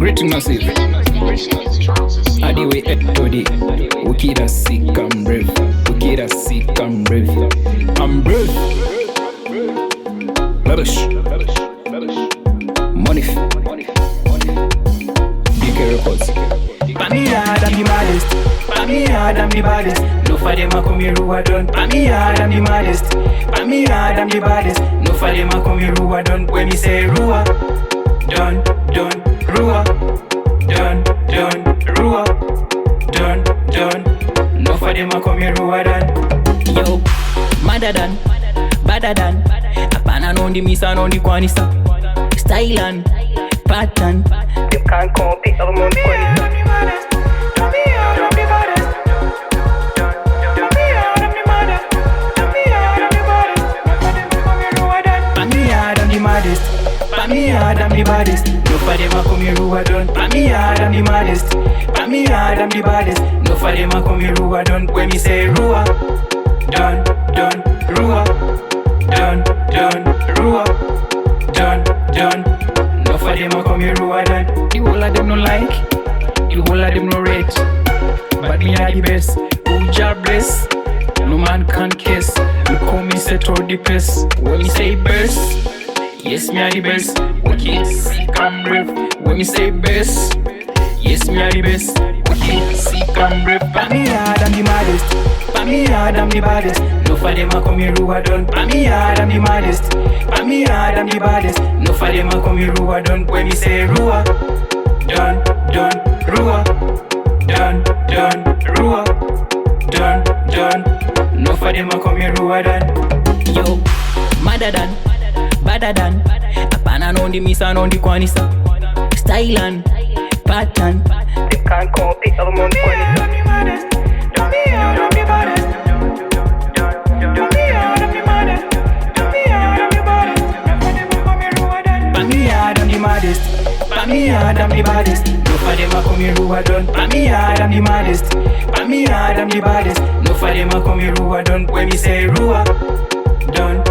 Great massive. Anyway, Etto di. Wicked as sick and brave. Wicked as sick and brave. I'm brave. Lavish. Money. BK Records. Benaiah, I'm the maddest. Benaiah, I'm the baddest. No for them a come here Ruwa done. Benaiah, I'm the maddest. Benaiah, I'm the baddest. No for them a come here Ruwa done. When me say Ruwa, done, Ruwa, done, Ruwa, done. No for them a come here Ruwa done. Yo, madder than, badder than. Apana non di misa non di kwanisa. Style and pattern. You can't compete with me. Benaiah, I'm the baddest. No for them a come here Ruwa done. Benaiah, I'm the maddest. Benaiah, I'm the baddest. No for them a come here Ruwa done. When me say Ruwa, done, Ruwa, done, Ruwa, done. No for them a come here Ruwa done. The whole of them no like. The whole of them no rate. But me are the best. Who job bless? No man can kiss. Look how me set out the pace. When me say best. Yes, me are the best. Wicked, sick and brave. When me say best. Yes, me are the best. Wicked, sick and brave. Benaiah, I'm the maddest. Benaiah, I'm the baddest. No for them a come here Ruwa done. Benaiah, I'm the maddest. Benaiah, I'm the baddest. No for them a come here Ruwa done. When me say Ruwa, done, Ruwa, done, Ruwa, done. No for them a come here Ruwa done. Yo, madder than, badder than. Apana non di misa non di kwanisa. Style and pattern. You can't compete with me. Benaiah, I'm the baddest. No for them a come here Ruwa done. Benaiah, I'm the maddest. Benaiah, I'm the baddest. No for them a come here Ruwa done. When me say Ruwa, done,